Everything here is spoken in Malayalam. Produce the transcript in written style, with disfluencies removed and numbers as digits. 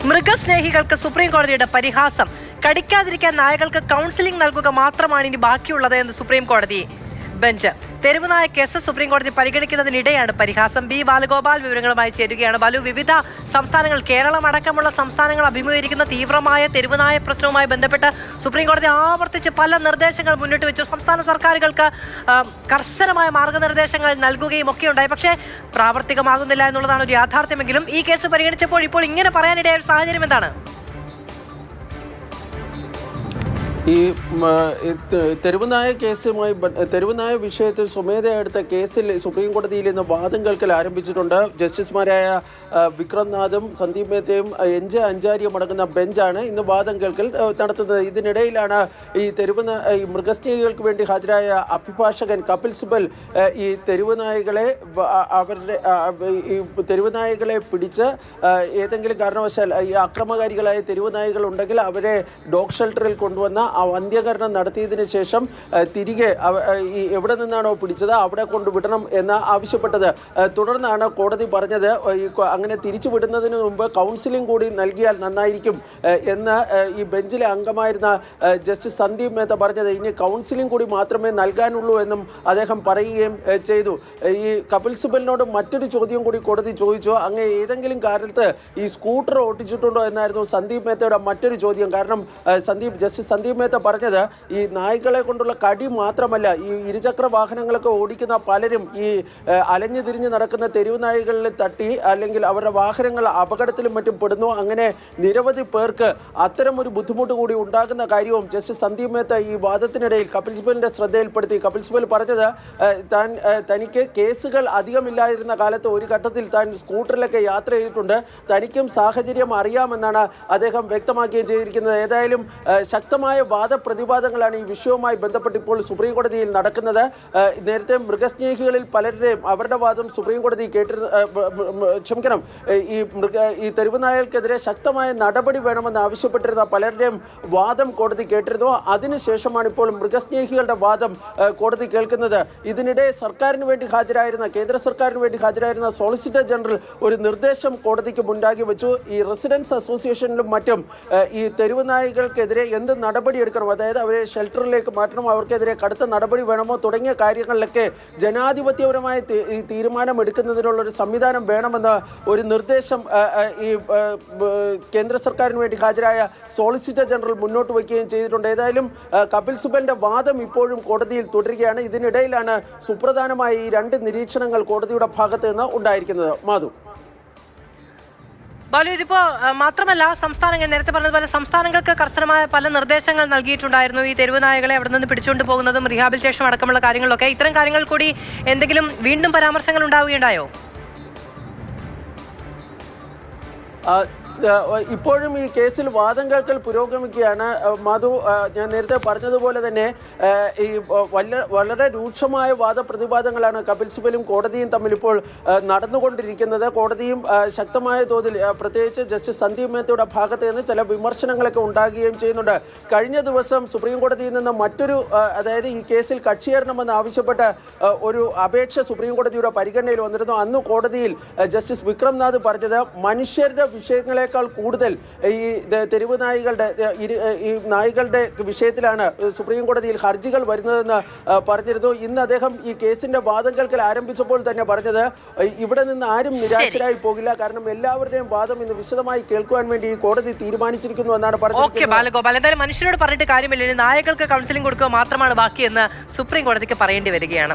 മൃഗസ്നേഹികൾക്ക് സുപ്രീം കോടതിയുടെ പരിഹാസം. കടിക്കാതിരിക്കാൻ നായകൾക്ക് കൗൺസിലിംഗ് നൽകുക മാത്രമാണ് ഇനി ബാക്കിയുള്ളത് എന്ന് സുപ്രീം കോടതി ബെഞ്ച്. തെരുവുനായ കേസ് സുപ്രീം കോടതി പരിഗണിക്കുന്നതിനിടെയാണ് പരിഹാസം. ബി ബാലഗോപാൽ വിവരങ്ങളുമായി ചേരുകയാണ്. ബാലു, വിവിധ സംസ്ഥാനങ്ങൾ, കേരളം അടക്കമുള്ള സംസ്ഥാനങ്ങൾ അഭിമുഖീകരിക്കുന്ന തീവ്രമായ തെരുവുനായ പ്രശ്നവുമായി ബന്ധപ്പെട്ട് സുപ്രീം കോടതി ആവർത്തിച്ച് പല നിർദ്ദേശങ്ങൾ മുന്നോട്ട് വെച്ചു. സംസ്ഥാന സർക്കാരുകൾക്ക് കർശനമായ മാർഗനിർദ്ദേശങ്ങൾ നൽകുകയും ഒക്കെ ഉണ്ടായി. പക്ഷേ പ്രാവർത്തികമാകുന്നില്ല എന്നുള്ളതാണ് ഒരു യാഥാർത്ഥ്യമെങ്കിലും ഈ കേസ് പരിഗണിച്ചപ്പോൾ ഇപ്പോൾ ഇങ്ങനെ പറയാനിടയായ ഒരു സാഹചര്യം എന്താണ്? ഈ തെരുവുനായ വിഷയത്തിൽ സ്വമേധയാ എടുത്ത കേസിൽ സുപ്രീം കോടതിയിൽ ഇന്ന് വാദം കേൾക്കൽ ആരംഭിച്ചിട്ടുണ്ട്. ജസ്റ്റിസുമാരായ വിക്രംനാഥും സന്ദീപ് മേത്തയും എൻ.ജെ. അഞ്ചാരിയും അടങ്ങുന്ന ബെഞ്ചാണ് ഇന്ന് വാദം കേൾക്കൽ നടത്തുന്നത്. ഇതിനിടയിലാണ് ഈ മൃഗസ്നേഹികൾക്ക് വേണ്ടി ഹാജരായ അഭിഭാഷകൻ കപിൽ സിബൽ ഈ തെരുവുനായകളെ പിടിച്ച് ഏതെങ്കിലും കാരണവശാൽ ഈ അക്രമകാരികളായ തെരുവുനായകൾ ഉണ്ടെങ്കിൽ അവരെ ഡോഗ് ഷെൽട്ടറിൽ കൊണ്ടുവന്ന വന്ധ്യകരണം നടത്തിയതിനു ശേഷം തിരികെ എവിടെ നിന്നാണോ പിടിച്ചത് അവിടെ കൊണ്ടുവിടണം എന്ന് ആവശ്യപ്പെട്ടത്. തുടർന്നാണ് കോടതി പറഞ്ഞത് അങ്ങനെ തിരിച്ചു വിടുന്നതിന് മുമ്പ് കൗൺസിലിംഗ് കൂടി നൽകിയാൽ നന്നായിരിക്കും എന്ന് ഈ ബെഞ്ചിലെ അംഗമായിരുന്ന ജസ്റ്റിസ് സന്ദീപ് മേത്ത പറഞ്ഞത്. ഇനി കൗൺസിലിംഗ് കൂടി മാത്രമേ നൽകാനുള്ളൂ എന്നും അദ്ദേഹം പറയുകയും ചെയ്തു. ഈ കപിൽ സിബലിനോട് മറ്റൊരു ചോദ്യം കൂടി കോടതി ചോദിച്ചു. അങ്ങ് ഏതെങ്കിലും കാലത്ത് ഈ സ്കൂട്ടർ ഓട്ടിച്ചിട്ടുണ്ടോ എന്നായിരുന്നു സന്ദീപ് മേത്തയുടെ മറ്റൊരു ചോദ്യം. കാരണം ജസ്റ്റിസ് സന്ദീപ് മേത്ത പറഞ്ഞത് ഈ നായ്ക്കളെ കൊണ്ടുള്ള കടി മാത്രമല്ല, ഈ ഇരുചക്ര വാഹനങ്ങളൊക്കെ ഓടിക്കുന്ന പലരും ഈ അലഞ്ഞു തിരിഞ്ഞ് നടക്കുന്ന തെരുവ് നായ്കളിൽ തട്ടി അല്ലെങ്കിൽ അവരുടെ വാഹനങ്ങൾ അപകടത്തിലും മറ്റും പെടുന്നു. അങ്ങനെ നിരവധി പേർക്ക് അത്തരം ഒരു ബുദ്ധിമുട്ട് കൂടി ഉണ്ടാകുന്ന കാര്യവും ജസ്റ്റിസ് സന്ദീപ് മേത്ത ഈ വാദത്തിനിടയിൽ കപിൽ സിബലിന്റെ ശ്രദ്ധയിൽപ്പെടുത്തി. കപിൽ സിബൽ പറഞ്ഞത് തനിക്ക് കേസുകൾ അധികമില്ലാതിരുന്ന കാലത്ത് ഒരു ഘട്ടത്തിൽ താൻ സ്കൂട്ടറിലൊക്കെ യാത്ര ചെയ്തിട്ടുണ്ട്, തനിക്കും സാഹചര്യം അറിയാമെന്നാണ് അദ്ദേഹം വ്യക്തമാക്കുകയും ചെയ്തിരിക്കുന്നത്. ഏതായാലും ശക്തമായ വാദപ്രതിവാദങ്ങളാണ് ഈ വിഷയവുമായി ബന്ധപ്പെട്ട് ഇപ്പോൾ സുപ്രീം കോടതിയിൽ നടക്കുന്നത്. നേരത്തെ മൃഗസ്നേഹികളിൽ പലരുടെയും അവരുടെ വാദം സുപ്രീം കോടതി ഈ തെരുവുനായകൾക്കെതിരെ ശക്തമായ നടപടി വേണമെന്ന് ആവശ്യപ്പെട്ടിരുന്ന പലരുടെയും വാദം കോടതി കേട്ടിരുന്നു. അതിനുശേഷമാണ് ഇപ്പോൾ മൃഗസ്നേഹികളുടെ വാദം കോടതി കേൾക്കുന്നത്. ഇതിനിടെ കേന്ദ്ര സർക്കാരിന് വേണ്ടി ഹാജരായിരുന്ന സോളിസിറ്റർ ജനറൽ ഒരു നിർദ്ദേശം കോടതിക്ക് മുൻപാകെ വെച്ചു. ഈ റെസിഡൻസ് അസോസിയേഷനിലും മറ്റും ഈ തെരുവുനായകൾക്കെതിരെ എന്ത് നടപടി എടുക്കണം, അതായത് അവരെ ഷെൽട്ടറിലേക്ക് മാറ്റണം, അവർക്കെതിരെ കടുത്ത നടപടി വേണമോ തുടങ്ങിയ കാര്യങ്ങളിലൊക്കെ ജനാധിപത്യപരമായ തീരുമാനം എടുക്കുന്നതിനുള്ളൊരു സംവിധാനം വേണമെന്ന് ഒരു നിർദ്ദേശം ഈ കേന്ദ്ര സർക്കാരിന് വേണ്ടി ഹാജരായ സോളിസിറ്റർ ജനറൽ മുന്നോട്ട് വയ്ക്കുകയും ചെയ്തിട്ടുണ്ട്. ഏതായാലും കപിൽ സിബലിന്റെ വാദം ഇപ്പോഴും കോടതിയിൽ തുടരുകയാണ്. ഇതിനിടയിലാണ് സുപ്രധാനമായ ഈ രണ്ട് നിരീക്ഷണങ്ങൾ കോടതിയുടെ ഭാഗത്ത് നിന്ന് ഉണ്ടായിരിക്കുന്നത്. മാധു, ബാലു, ഇതിപ്പോ മാത്രമല്ല സംസ്ഥാനങ്ങൾ, നേരത്തെ പറഞ്ഞതുപോലെ സംസ്ഥാനങ്ങൾക്ക് കർശനമായ പല നിർദ്ദേശങ്ങൾ നൽകിയിട്ടുണ്ടായിരുന്നു. ഈ തെരുവ് നായകളെ അവിടെ നിന്ന് പിടിച്ചുകൊണ്ട് പോകുന്നതും റീഹാബിലിറ്റേഷൻ അടക്കമുള്ള കാര്യങ്ങളിലൊക്കെ ഇത്തരം കാര്യങ്ങൾ കൂടി എന്തെങ്കിലും വീണ്ടും പരാമർശങ്ങൾ ഉണ്ടാവുകയുണ്ടായോ? ഇപ്പോഴും ഈ കേസിൽ വാദം കേൾക്കൽ പുരോഗമിക്കുകയാണ്. മധു, ഞാൻ നേരത്തെ പറഞ്ഞതുപോലെ തന്നെ ഈ വളരെ രൂക്ഷമായ വാദപ്രതിവാദങ്ങളാണ് കപിൽ സിബലും കോടതിയും തമ്മിൽ ഇപ്പോൾ നടന്നുകൊണ്ടിരിക്കുന്നത്. കോടതിയും ശക്തമായ തോതിൽ, പ്രത്യേകിച്ച് ജസ്റ്റിസ് സന്ദീപ് മേത്തയുടെ ഭാഗത്ത് നിന്ന് ചില വിമർശനങ്ങളൊക്കെ ഉണ്ടാകുകയും ചെയ്യുന്നുണ്ട്. കഴിഞ്ഞ ദിവസം സുപ്രീം കോടതിയിൽ നിന്ന് അതായത് ഈ കേസിൽ കക്ഷിയേറണമെന്ന് ആവശ്യപ്പെട്ട ഒരു അപേക്ഷ സുപ്രീം കോടതിയുടെ പരിഗണനയിൽ വന്നിരുന്നു. അന്ന് കോടതിയിൽ ജസ്റ്റിസ് വിക്രംനാഥ് പറഞ്ഞത് മനുഷ്യരുടെ വിഷയങ്ങളെ കൂടുതൽ ഈ തെരുവ് നായ്കളുടെ വിഷയത്തിലാണ് സുപ്രീം കോടതിയിൽ ഹർജികൾ വരുന്നതെന്ന് പറഞ്ഞിരുന്നു. ഇന്ന് അദ്ദേഹം ഈ കേസിന്റെ വാദം കേൾക്കൽ ആരംഭിച്ചപ്പോൾ തന്നെ പറഞ്ഞത് ഇവിടെ നിന്ന് ആരും നിരാശരായി പോകില്ല, കാരണം എല്ലാവരുടെയും വാദം ഇന്ന് വിശദമായി കേൾക്കുവാൻ വേണ്ടി ഈ കോടതി തീരുമാനിച്ചിരിക്കുന്നു എന്നാണ് പറഞ്ഞത്. മനുഷ്യരോട് പറഞ്ഞിട്ട് കാര്യമില്ല, നായകൾക്ക് കൗൺസിലിംഗ് കൊടുക്കുക മാത്രമാണ് ബാക്കിയെന്ന് സുപ്രീം കോടതിക്ക് പറയേണ്ടി വരികയാണ്.